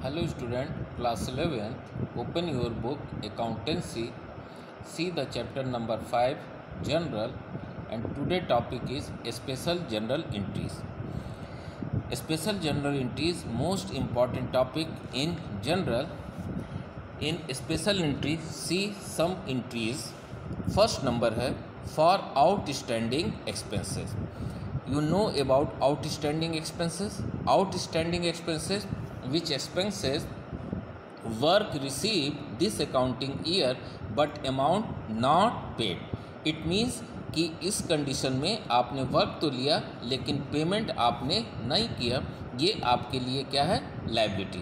Hello student, class 11, open your book Accountancy, see the chapter number 5 General, and today topic is Special General Entries. Special General Entries most important topic in general. In special entry see some entries. First number है for outstanding expenses. You know about outstanding expenses? Outstanding expenses, which expenses work received this accounting year but amount not paid. It means कि इस condition में आपने work तो लिया लेकिन payment आपने नहीं किया, ये आपके लिए क्या है, लायबिलिटी.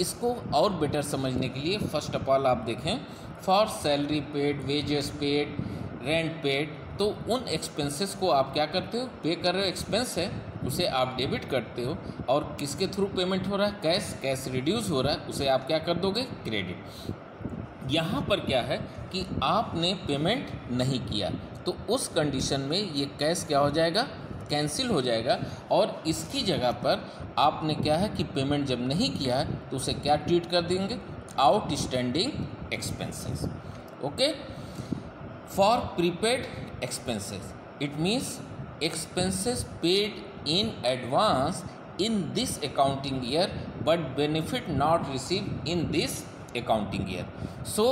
इसको और बेटर समझने के लिए फर्स्ट ऑफ ऑल आप देखें for salary paid, wages paid, rent paid, तो उन एक्सपेंसेस को आप क्या करते हो, पे कर रहे हो, एक्सपेंस है उसे आप डेबिट करते हो. और किसके थ्रू पेमेंट हो रहा है, कैश रिड्यूस हो रहा है, उसे आप क्या कर दोगे, क्रेडिट. यहाँ पर क्या है कि आपने पेमेंट नहीं किया तो उस कंडीशन में ये कैश क्या हो जाएगा, कैंसिल हो जाएगा. और इसकी जगह पर आपने क्या है कि पेमेंट जब नहीं किया है तो उसे क्या ट्रीट कर देंगे, outstanding expenses. Okay. For prepaid expenses it means expenses paid in advance in this accounting year but benefit not receive in this accounting year. So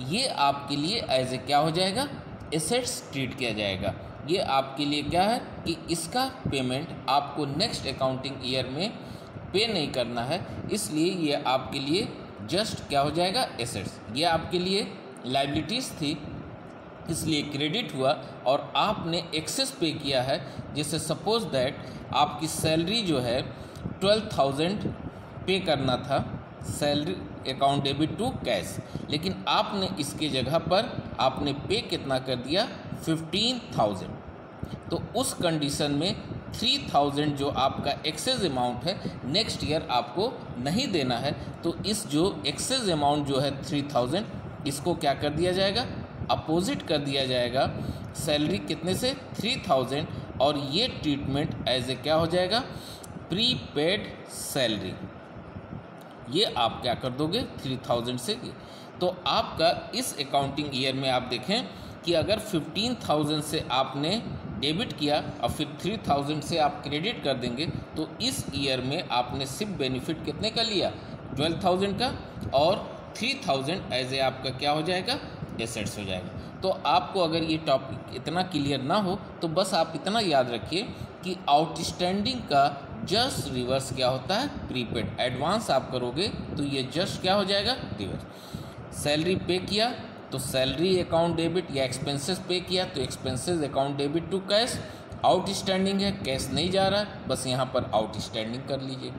ये आपके लिए एज ए क्या हो जाएगा, एसेट्स ट्रीट किया जाएगा. ये आपके लिए क्या है कि इसका पेमेंट आपको नेक्स्ट अकाउंटिंग ईयर में पे नहीं करना है, इसलिए ये आपके लिए जस्ट क्या हो जाएगा, एसेट्स. ये आपके लिए लायबिलिटीज़ थी इसलिए क्रेडिट हुआ और आपने एक्सेस पे किया है. जैसे सपोज दैट आपकी सैलरी जो है 12,000 पे करना था, salary account debit to cash, लेकिन आपने इसके जगह पर आपने पे कितना कर दिया, 15,000. तो उस कंडीशन में 3,000 जो आपका एक्सेस अमाउंट है नेक्स्ट ईयर आपको नहीं देना है. तो इस जो एक्सेस अमाउंट जो है 3,000, इसको क्या कर दिया जाएगा, अपोजिट कर दिया जाएगा सैलरी कितने से, 3,000. और ये ट्रीटमेंट एज ए क्या हो जाएगा, प्रीपेड सैलरी. ये आप क्या कर दोगे 3,000 से. तो आपका इस अकाउंटिंग ईयर में आप देखें कि अगर 15,000 से आपने डेबिट किया और फिर 3,000 से आप क्रेडिट कर देंगे तो इस ईयर में आपने सिर्फ बेनिफिट कितने का लिया, 12,000 का, और 3,000 एज ए आपका क्या हो जाएगा, एसेट्स हो जाएगा. तो आपको अगर ये टॉपिक इतना क्लियर ना हो तो बस आप इतना याद रखिए कि आउटस्टैंडिंग का जस्ट रिवर्स क्या होता है, प्रीपेड. एडवांस आप करोगे तो ये जस्ट क्या हो जाएगा, रिवर्स. सैलरी पे किया तो सैलरी अकाउंट डेबिट, या एक्सपेंसेस पे किया तो expenses account debit to cash. Outstanding है, कैश नहीं जा रहा है, बस यहाँ पर आउटस्टैंडिंग कर लीजिए.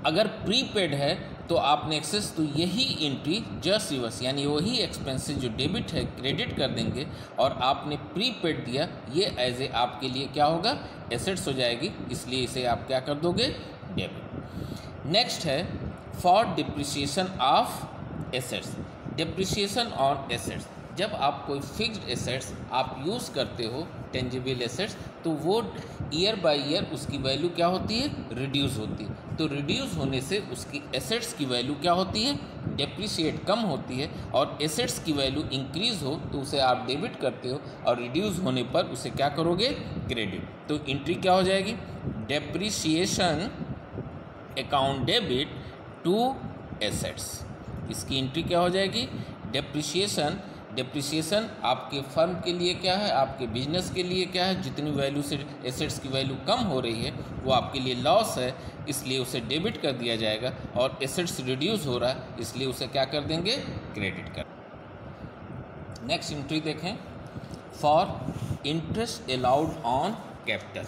अगर प्रीपेड है तो आपने एक्सेस, तो यही एंट्री जस्ट रिवर्स, यानी वही एक्सपेंसेस जो डेबिट है क्रेडिट कर देंगे और आपने प्रीपेड दिया, ये एज ए आपके लिए क्या होगा, एसेट्स हो जाएगी, इसलिए इसे आप क्या कर दोगे, डेबिट. नेक्स्ट है for depreciation of assets. Depreciation on assets, जब आप कोई फिक्स्ड एसेट्स आप यूज़ करते हो, टेंजिबल एसेट्स, तो वो ईयर बाय ईयर उसकी वैल्यू क्या होती है, रिड्यूस होती है. तो रिड्यूस होने से उसकी एसेट्स की वैल्यू क्या होती है, डेप्रिशिएट, कम होती है. और एसेट्स की वैल्यू इंक्रीज़ हो तो उसे आप डेबिट करते हो और रिड्यूस होने पर उसे क्या करोगे, क्रेडिट. तो एंट्री क्या हो जाएगी, depreciation account debit to assets. इसकी एंट्री क्या हो जाएगी, डेप्रिसिएशन आपके फर्म के लिए क्या है, आपके बिजनेस के लिए क्या है, जितनी वैल्यू से एसेट्स की वैल्यू कम हो रही है वो आपके लिए लॉस है, इसलिए उसे डेबिट कर दिया जाएगा. और एसेट्स रिड्यूस हो रहा है इसलिए उसे क्या कर देंगे, क्रेडिट कर. नेक्स्ट एंट्री देखें for interest allowed on capital.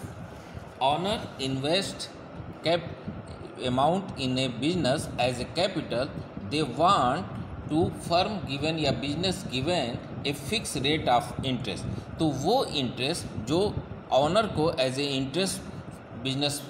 Owner invest amount in a business as a capital. They want to firm given या business given a fix rate of interest. तो वो इंटरेस्ट जो ऑनर को as a interest business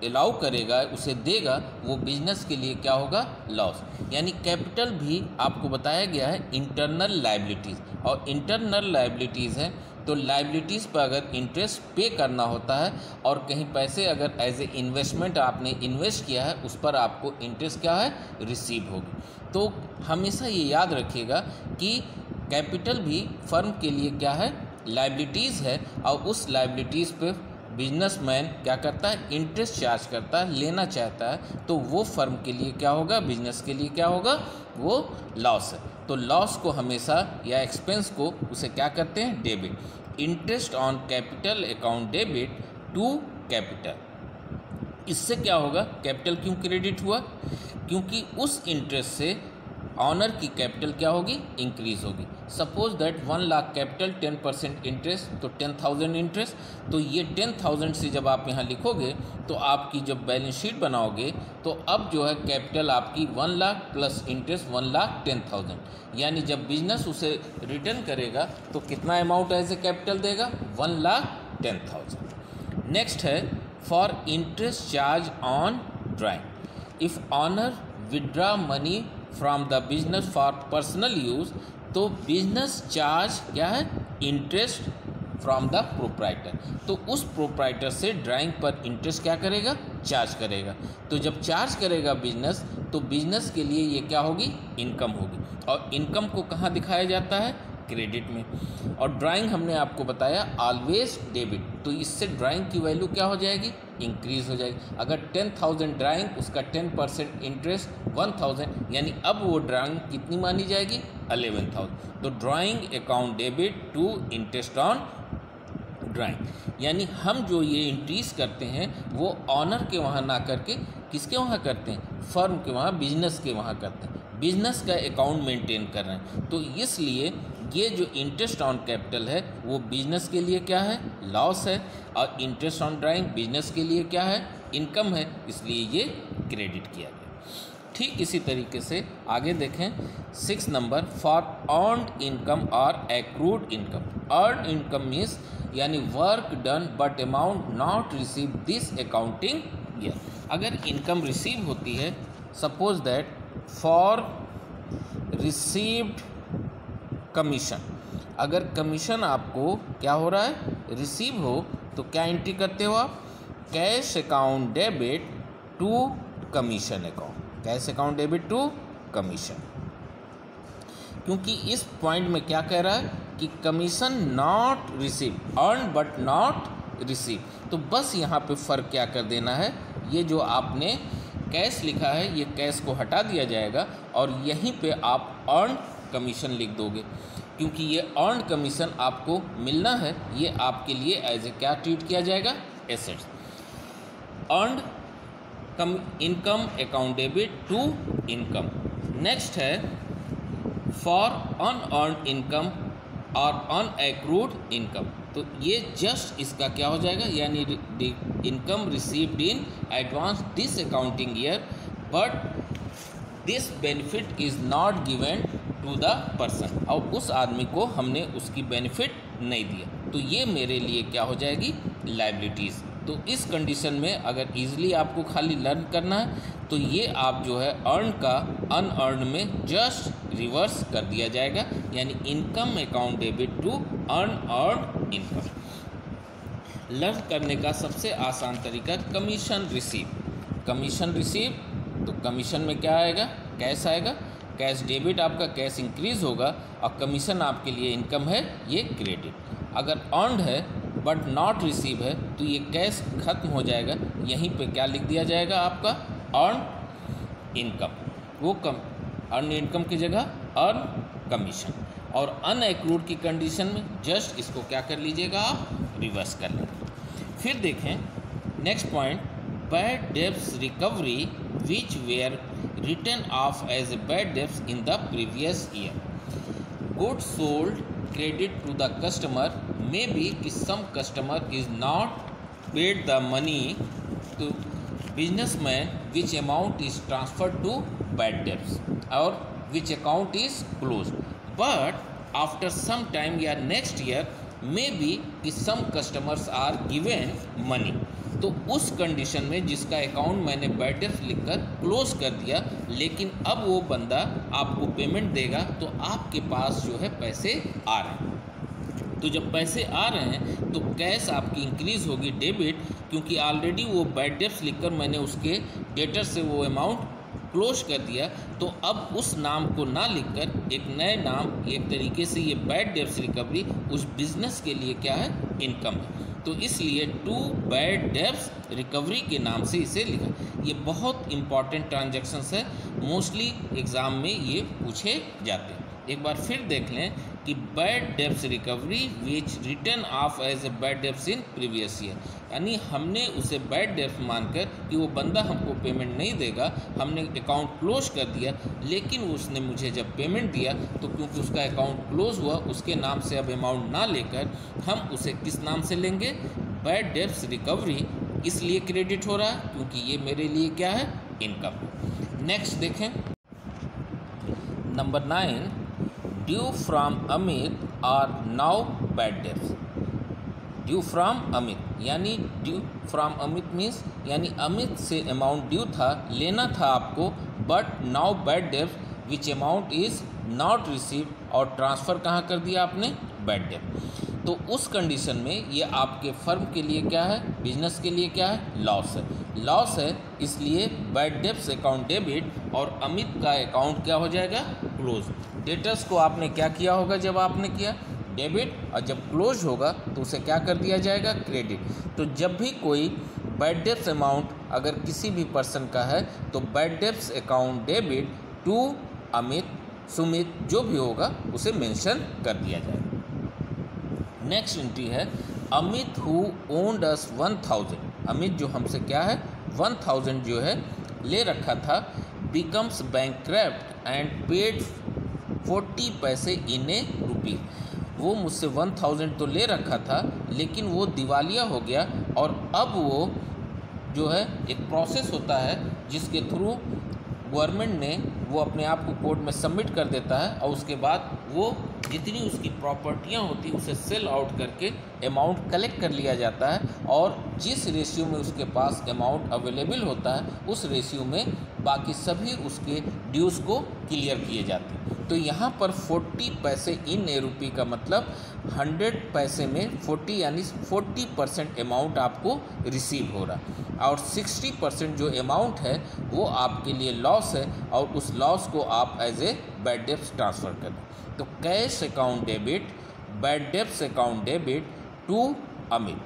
allow करेगा, उसे देगा, वो business के लिए क्या होगा, लॉस. यानी कैपिटल भी आपको बताया गया है इंटरनल लायबिलिटीज़, और इंटरनल लायबिलिटीज़ है तो लाइबिलिटीज़ पर अगर इंटरेस्ट पे करना होता है और कहीं पैसे अगर एज ए इन्वेस्टमेंट आपने इन्वेस्ट किया है उस पर आपको इंटरेस्ट क्या है रिसीव होगी। तो हमेशा ये याद रखिएगा कि कैपिटल भी फर्म के लिए क्या है लाइबिलिटीज़ है और उस लाइबिलिटीज़ पे बिजनेसमैन क्या करता है इंटरेस्ट चार्ज करता है, लेना चाहता है, तो वो फर्म के लिए क्या होगा, बिजनेस के लिए क्या होगा, वो लॉस है। तो लॉस को हमेशा या एक्सपेंस को उसे क्या करते हैं debit. Interest on capital account debit to capital. इससे क्या होगा, कैपिटल क्यों क्रेडिट हुआ, क्योंकि उस इंटरेस्ट से ऑनर की कैपिटल क्या होगी इंक्रीज होगी। Suppose that 1 lakh capital 10% interest, तो 10,000 इंटरेस्ट। तो ये 10,000 से जब आप यहाँ लिखोगे तो आपकी जब बैलेंस शीट बनाओगे तो अब जो है कैपिटल आपकी 1 लाख प्लस इंटरेस्ट 1,10,000, यानी जब बिजनेस उसे रिटर्न करेगा तो कितना अमाउंट एज ए कैपिटल देगा 1,10,000। नेक्स्ट है for interest charge on drawing. If owner withdraw money from the business for personal use, तो बिजनेस चार्ज क्या है इंटरेस्ट फ्रॉम द प्रोप्राइटर। तो उस प्रोप्राइटर से ड्राइंग पर इंटरेस्ट क्या करेगा, चार्ज करेगा। तो जब चार्ज करेगा बिजनेस, तो बिजनेस के लिए ये क्या होगी, इनकम होगी। और इनकम को कहाँ दिखाया जाता है, क्रेडिट में। और ड्राइंग हमने आपको बताया ऑलवेज डेबिट, तो इससे ड्राइंग की वैल्यू क्या हो जाएगी, इंक्रीज हो जाएगी। अगर 10,000 ड्राइंग, उसका 10% इंटरेस्ट 1,000, यानी अब वो ड्राइंग कितनी मानी जाएगी 11,000। तो drawing account debit to interest on drawing, यानी हम जो ये इंक्रीज करते हैं वो ऑनर के वहाँ ना करके किसके वहाँ करते हैं, फर्म के वहाँ, बिजनेस के वहाँ करते हैं। बिजनेस का अकाउंट मेंटेन कर रहे हैं, तो इसलिए ये जो इंटरेस्ट ऑन कैपिटल है वो बिजनेस के लिए क्या है, लॉस है, और इंटरेस्ट ऑन ड्राइंग बिजनेस के लिए क्या है, इनकम है, इसलिए ये क्रेडिट किया गया। ठीक इसी तरीके से आगे देखें 6 नंबर, फॉर अर्न्ड इनकम और accrued income. Earned income means यानी work done but amount not receive this accounting year. अगर इनकम रिसीव होती है, suppose that for received commission, अगर कमीशन आपको क्या हो रहा है रिसीव हो, तो क्या एंट्री करते हो आप, cash account debit to commission account, cash account debit to commission. क्योंकि इस पॉइंट में क्या कह रहा है कि commission not receive, earn but not receive, तो बस यहाँ पे फ़र्क क्या कर देना है, ये जो आपने कैश लिखा है ये कैश को हटा दिया जाएगा और यहीं पे आप अर्न कमीशन लिख दोगे, क्योंकि ये अर्न कमीशन आपको मिलना है, ये आपके लिए एज ए क्या ट्रीट किया जाएगा, assets. Earn income account debit to income. Next है फॉर अनअर्न्ड इनकम और अनएक्रूड इनकम, तो ये जस्ट इसका क्या हो जाएगा, यानी income received in advance this accounting year but this benefit is not given to the person, और उस आदमी को हमने उसकी बेनिफिट नहीं दिया, तो ये मेरे लिए क्या हो जाएगी, लायबिलिटीज़। तो इस कंडीशन में अगर ईजिली आपको खाली लर्न करना है तो ये आप जो है अर्न का अनअर्न में जस्ट रिवर्स कर दिया जाएगा, यानी income account debit to unearned income. Learn करने का सबसे आसान तरीका कमीशन रिसीव। कमीशन रिसीव, तो कमीशन में क्या आएगा, कैश आएगा, कैश डेबिट आपका कैश इंक्रीज होगा और कमीशन आपके लिए इनकम है, ये क्रेडिट। अगर अर्नड है बट नॉट रिसीव है तो ये कैश खत्म हो जाएगा, यहीं पे क्या लिख दिया जाएगा आपका अर्न इनकम, वो अर्न इनकम की जगह अर्न कमीशन। और अनएक्रूड की कंडीशन में जस्ट इसको क्या कर लीजिएगा, आप रिवर्स कर लेंगे। फिर देखें next point, bad debts recovery which were return off as a bad debts in the previous year. Good sold credit to the customer may be कि some customer is not paid the money to businessman which amount is transferred to bad debts or which account is closed, but after some time या next year may be कि some customers are given money, तो उस condition में जिसका account मैंने bad डेब्ट लिखकर close कर दिया, लेकिन अब वो बंदा आपको पेमेंट देगा तो आपके पास जो है पैसे आ रहे हैं। तो जब पैसे आ रहे हैं तो कैश आपकी इंक्रीज़ होगी डेबिट, क्योंकि ऑलरेडी वो बैड डेब्ट्स लिखकर मैंने उसके डेटर से वो अमाउंट क्लोज कर दिया। तो अब उस नाम को ना लिखकर एक नए नाम, एक तरीके से ये बैड डेब्ट्स रिकवरी उस बिजनेस के लिए क्या है, इनकम है। तो इसलिए टू बैड डेब्ट्स रिकवरी के नाम से इसे लिखा। ये बहुत इंपॉर्टेंट ट्रांजैक्शंस है, मोस्टली एग्ज़ाम में ये पूछे जाते हैं। एक बार फिर देख लें कि bad debts recovery which return off as a bad debts in previous year, यानी हमने उसे बैड डेब्ट्स मानकर कि वो बंदा हमको पेमेंट नहीं देगा, हमने अकाउंट क्लोज कर दिया, लेकिन उसने मुझे जब पेमेंट दिया तो क्योंकि उसका अकाउंट क्लोज हुआ, उसके नाम से अब अमाउंट ना लेकर हम उसे किस नाम से लेंगे, बैड डेब्ट्स रिकवरी। इसलिए क्रेडिट हो रहा है क्योंकि ये मेरे लिए क्या है, इनकम। नेक्स्ट देखें, number 9, due from Amit are now bad debts. Due from Amit यानी ड्यू फ्रॉम अमित मीन्स यानी अमित से अमाउंट ड्यू था, लेना था आपको, but now bad debts which amount is not received, और ट्रांसफ़र कहाँ कर दिया आपने, बैड डेब्ट। तो उस कंडीशन में ये आपके फर्म के लिए क्या है, बिजनेस के लिए क्या है, लॉस है। लॉस है, इसलिए बैड डेब्ट्स अकाउंट डेबिट और अमित का अकाउंट क्या हो जाएगा, क्लोज। डेटर्स को आपने क्या किया होगा, जब आपने किया डेबिट, और जब क्लोज होगा तो उसे क्या कर दिया जाएगा, क्रेडिट। तो जब भी कोई बैड डेब्ट्स अमाउंट अगर किसी भी पर्सन का है तो bad debts account debit to Amit, Sumit, जो भी होगा उसे मेंशन कर दिया जाएगा। नेक्स्ट एंट्री है अमित हु ओन्ड अस 1000। अमित जो हमसे क्या है, 1000 जो है ले रखा था, बिकम्स बैंकक्रप्ट एंड पेड 40 पैसे इन ए रुपी। वो मुझसे 1000 तो ले रखा था, लेकिन वो दिवालिया हो गया, और अब वो जो है एक प्रोसेस होता है जिसके थ्रू गवर्नमेंट ने वो अपने आप को कोर्ट में सबमिट कर देता है, और उसके बाद वो जितनी उसकी प्रॉपर्टियां होती उसे सेल आउट करके अमाउंट कलेक्ट कर लिया जाता है, और जिस रेशियो में उसके पास अमाउंट अवेलेबल होता है उस रेशियो में बाकी सभी उसके ड्यूज़ को क्लियर किए जाते हैं। तो यहाँ पर 40 पैसे इन ए रुपी का मतलब 100 पैसे में 40 यानी 40% अमाउंट आपको रिसीव हो रहा है, और 60% जो अमाउंट है वो आपके लिए लॉस है, और उस लॉस को आप as a bad debts transfer करें। तो cash account debit, bad debts account debit to Amit.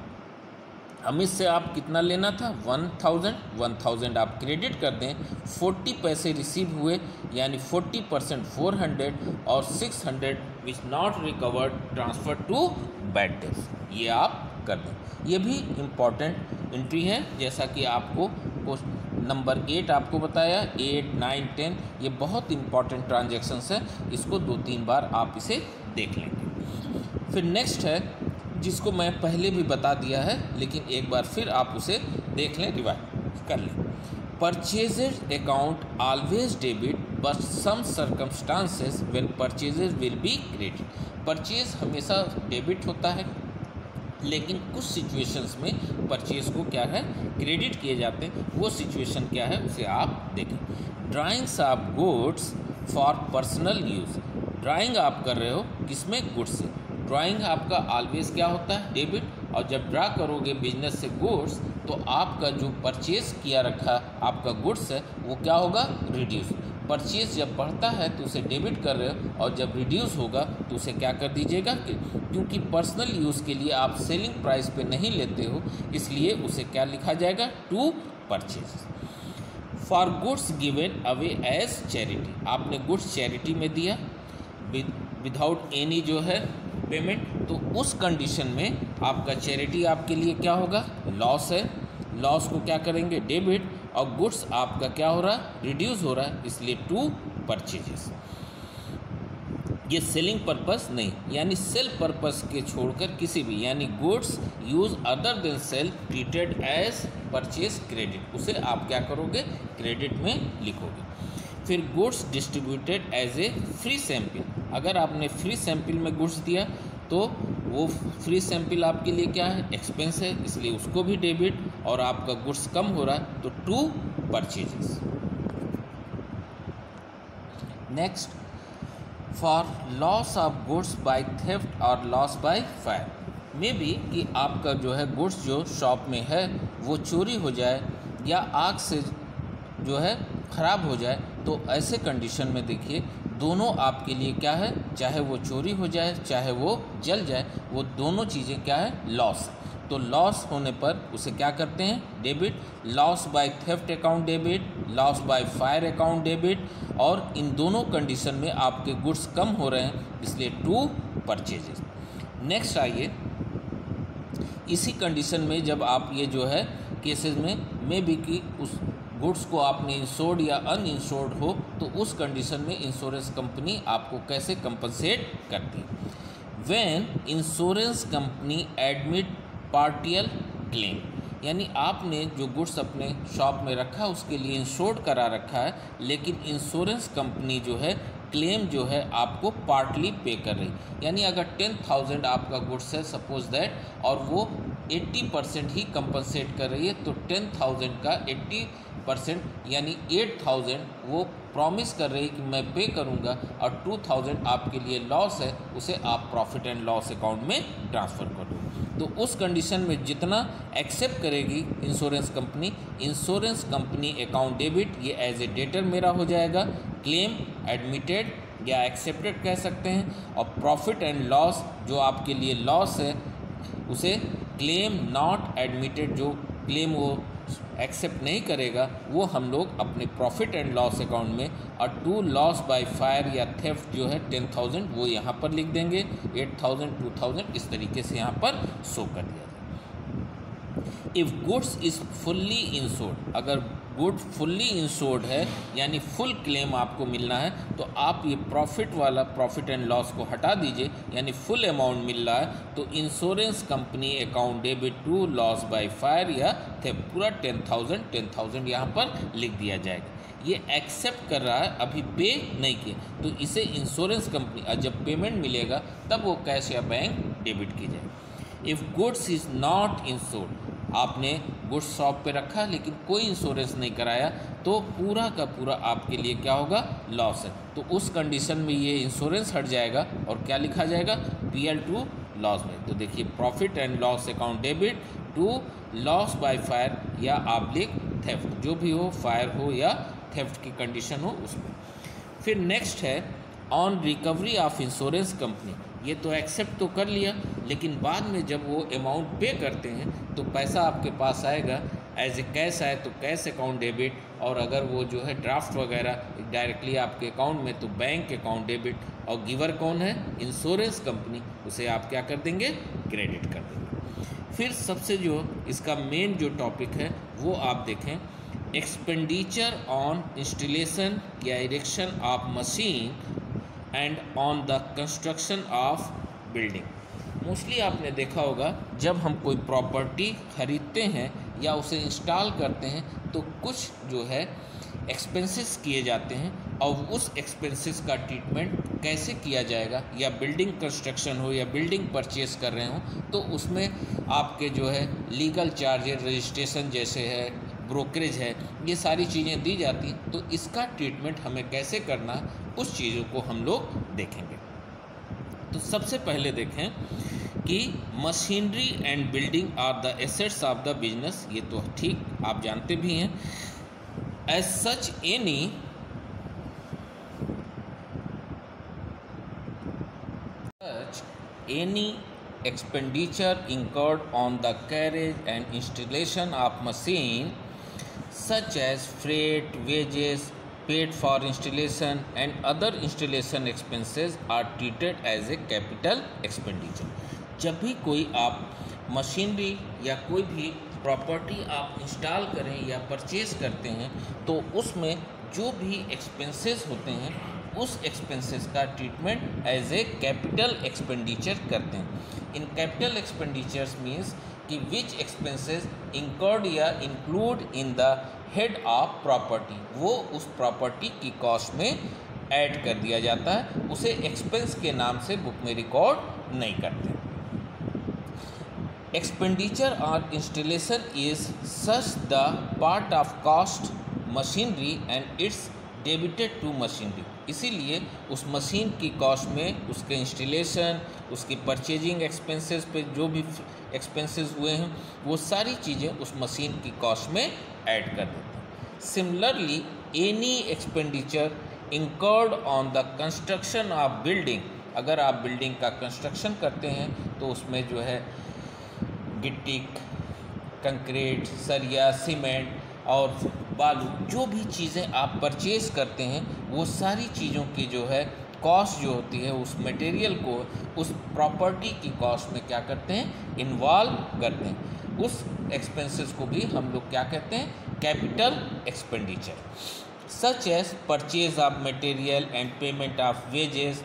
Amit से आप कितना लेना था, 1000 आप क्रेडिट कर दें, 40 पैसे रिसीव हुए यानी 40% 400, और 600 which not recovered transfer to bad debts, ये आप कर दें। ये भी इम्पॉर्टेंट एंट्री है, जैसा कि आपको नंबर 8 आपको बताया, 8, 9, 10 ये बहुत इंपॉर्टेंट ट्रांजैक्शंस है, इसको 2-3 बार आप इसे देख लेंगे। फिर नेक्स्ट है जिसको मैं पहले भी बता दिया है, लेकिन एक बार फिर आप उसे देख लें, रिवाइज कर लें। Purchases account always debit but some circumstances when purchases will be credit. Purchase हमेशा डेबिट होता है, लेकिन कुछ सिचुएशंस में परचेज को क्या है, क्रेडिट किए जाते हैं। वो सिचुएशन क्या है उसे आप देखें। Drawings of goods for personal use. Drawing आप कर रहे हो किसमें, गुड्स से। ड्राइंग आपका ऑलवेज क्या होता है, डेबिट, और जब ड्रा करोगे बिजनेस से गुड्स तो आपका जो परचेज किया रखा आपका गुड्स है वो क्या होगा, रिड्यूस। परचेज जब बढ़ता है तो उसे डेबिट कर रहे हो, और जब रिड्यूस होगा तो उसे क्या कर दीजिएगा, क्योंकि पर्सनल यूज़ के लिए आप सेलिंग प्राइस पे नहीं लेते हो, इसलिए उसे क्या लिखा जाएगा, to purchase. For goods given away as charity. आपने गुड्स चैरिटी में दिया विदाउट एनी जो है पेमेंट, तो उस कंडीशन में आपका चैरिटी आपके लिए क्या होगा, लॉस है। लॉस को क्या करेंगे, डेबिट, और गुड्स आपका क्या हो रहा है, रिड्यूस हो रहा है, इसलिए टू परचेजेस। ये सेलिंग पर्पस नहीं, यानी सेल पर्पस के छोड़कर किसी भी, यानी goods use other than sale treated as purchase credit, उसे आप क्या करोगे, क्रेडिट में लिखोगे। फिर goods distributed as a free sample. अगर आपने फ्री सैंपल में गुड्स दिया तो वो फ्री सैंपल आपके लिए क्या है, एक्सपेंस है, इसलिए उसको भी डेबिट, और आपका गुड्स कम हो रहा है तो to purchases. Next, for loss of goods by theft और loss by fire. May be कि आपका जो है गुड्स जो शॉप में है वो चोरी हो जाए या आग से जो है ख़राब हो जाए, तो ऐसे कंडीशन में देखिए दोनों आपके लिए क्या है, चाहे वो चोरी हो जाए चाहे वो जल जाए, वो दोनों चीज़ें क्या है, लॉस है। तो लॉस होने पर उसे क्या करते हैं, debit. Loss by theft account debit, loss by fire account debit. और इन दोनों कंडीशन में आपके गुड्स कम हो रहे हैं, इसलिए टू परचेजेस। नेक्स्ट आइए, इसी कंडीशन में जब आप ये जो है केसेस में मे बी कि उस गुड्स को आपने इंश्योर्ड या अनइंश्योर्ड हो, तो उस कंडीशन में इंश्योरेंस कंपनी आपको कैसे कंपनसेट करती है। When insurance company admit partial claim, यानी आपने जो गुड्स अपने शॉप में रखा उसके लिए इंश्योर्ड करा रखा है, लेकिन इंश्योरेंस कंपनी जो है क्लेम जो है आपको पार्टली पे कर रही, यानी अगर 10,000 आपका गुड्स है सपोज दैट, और वो 80% ही कंपनसेट कर रही है, तो 10,000 का 80% यानी 8,000 वो प्रॉमिस कर रही है कि मैं पे करूंगा, और 2,000 आपके लिए लॉस है, उसे आप प्रॉफिट एंड लॉस अकाउंट में ट्रांसफ़र कर दो। तो उस कंडीशन में जितना एक्सेप्ट करेगी इंश्योरेंस कंपनी अकाउंट डेबिट, ये एज ए डेटर मेरा हो जाएगा, क्लेम एडमिटेड या एक्सेप्टेड कह सकते हैं, और प्रॉफिट एंड लॉस जो आपके लिए लॉस है उसे क्लेम नॉट एडमिटेड, जो क्लेम वो एक्सेप्ट नहीं करेगा वो हम लोग अपने प्रॉफिट एंड लॉस अकाउंट में, और टू लॉस बाय फायर या थेफ्ट जो है 10,000 वो यहाँ पर लिख देंगे, 8,000 2,000 इस तरीके से यहाँ पर शो कर दिया जाए। If goods is fully insured, अगर गुड फुल्ली इंश्योर्ड है यानी फुल क्लेम आपको मिलना है, तो आप ये प्रॉफिट वाला प्रॉफिट एंड लॉस को हटा दीजिए, यानी फुल अमाउंट मिल रहा है, तो insurance company account debit to loss by fire या थेफ्ट पूरा 10,000 यहाँ पर लिख दिया जाएगा। ये एक्सेप्ट कर रहा है, अभी पे नहीं किया, तो इसे इंश्योरेंस कंपनी जब पेमेंट मिलेगा तब वो कैश या बैंक डेबिट की जाएगी। If goods is not insured, आपने गुड्स शॉप पे रखा लेकिन कोई इंश्योरेंस नहीं कराया, तो पूरा का पूरा आपके लिए क्या होगा, लॉस है। तो उस कंडीशन में ये इंश्योरेंस हट जाएगा और क्या लिखा जाएगा, पीएल टू लॉस बाय। तो देखिए profit and loss account debit to loss by fire या आप लिख थेफ्ट, जो भी हो, फायर हो या थेफ्ट की कंडीशन हो उसमें। फिर नेक्स्ट है on recovery of insurance company, ये तो एक्सेप्ट तो कर लिया, लेकिन बाद में जब वो अमाउंट पे करते हैं तो पैसा आपके पास आएगा एज ए कैश आए तो कैश अकाउंट डेबिट, और अगर वो जो है ड्राफ्ट वगैरह डायरेक्टली आपके अकाउंट में तो बैंक अकाउंट डेबिट, और गिवर कौन है, इंश्योरेंस कंपनी, उसे आप क्या कर देंगे, क्रेडिट कर देंगे। फिर सबसे जो इसका मेन जो टॉपिक है वो आप देखें, एक्सपेंडिचर ऑन इंस्टॉलेशन या erection of machine and on the construction of building. Mostly आपने देखा होगा जब हम कोई प्रॉपर्टी खरीदते हैं या उसे इंस्टॉल करते हैं तो कुछ जो है एक्सपेंसेस किए जाते हैं, और उस एक्सपेंसेस का ट्रीटमेंट कैसे किया जाएगा, या बिल्डिंग कंस्ट्रक्शन हो या बिल्डिंग परचेस कर रहे हो तो उसमें आपके जो है लीगल चार्जेस, रजिस्ट्रेशन जैसे है, ब्रोकरेज है, ये सारी चीज़ें दी जाती, तो इसका ट्रीटमेंट हमें कैसे करना है उस चीज़ों को हम लोग देखेंगे। तो सबसे पहले देखें कि machinery and building are the assets of the business, ये तो ठीक आप जानते भी हैं। As such any expenditure incurred on the carriage and installation of machine such as freight, wages paid for installation and other installation expenses are treated as a capital expenditure। जब भी कोई आप मशीनरी या कोई भी प्रॉपर्टी आप install करें या परचेज करते हैं तो उसमें जो भी एक्सपेंसेस होते हैं उस एक्सपेंसेस का treatment as a capital expenditure करते हैं। इन कैपिटल एक्सपेंडिचर्स मीन्स कि विच एक्सपेंसेस इंकर्ड या include in the head of property, वो उस प्रॉपर्टी की कॉस्ट में ऐड कर दिया जाता है, उसे एक्सपेंस के नाम से बुक में रिकॉर्ड नहीं करते। Expenditure on installation is such the part of cost machinery and it's debited to machinery, इसीलिए उस मशीन की कॉस्ट में उसके इंस्टॉलेशन, उसकी परचेजिंग एक्सपेंसेस पे जो भी एक्सपेंसेस हुए हैं वो सारी चीज़ें उस मशीन की कॉस्ट में ऐड कर देते हैं। Similarly any expenditure incurred on the construction of building, अगर आप बिल्डिंग का कंस्ट्रक्शन करते हैं तो उसमें जो है गिट्टी, कंक्रीट, सरिया, सीमेंट और बालू, जो भी चीज़ें आप परचेज़ करते हैं वो सारी चीज़ों की जो है कॉस्ट जो होती है उस मटेरियल को उस प्रॉपर्टी की कॉस्ट में क्या करते हैं, इन्वॉल्व करते हैं। उस एक्सपेंसेस को भी हम लोग क्या कहते हैं, capital expenditure. Such as purchase of material and payment of wages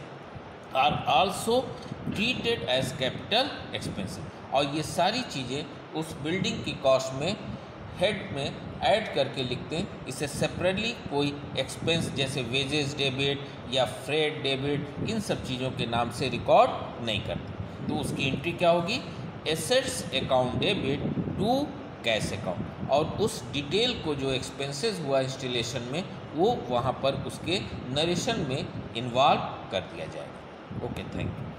are also treated as capital expenses. और ये सारी चीज़ें उस बिल्डिंग की कॉस्ट में हेड में ऐड करके लिखते हैं, इसे सेपरेटली कोई एक्सपेंस जैसे वेजेस डेबिट या फ्रेट डेबिट इन सब चीज़ों के नाम से रिकॉर्ड नहीं करते। तो उसकी एंट्री क्या होगी, assets account debit to cash account, और उस डिटेल को जो एक्सपेंसेस हुआ इंस्टॉलेशन में वो वहाँ पर उसके नरेशन में इन्वॉल्व कर दिया जाएगा। Okay, thank you.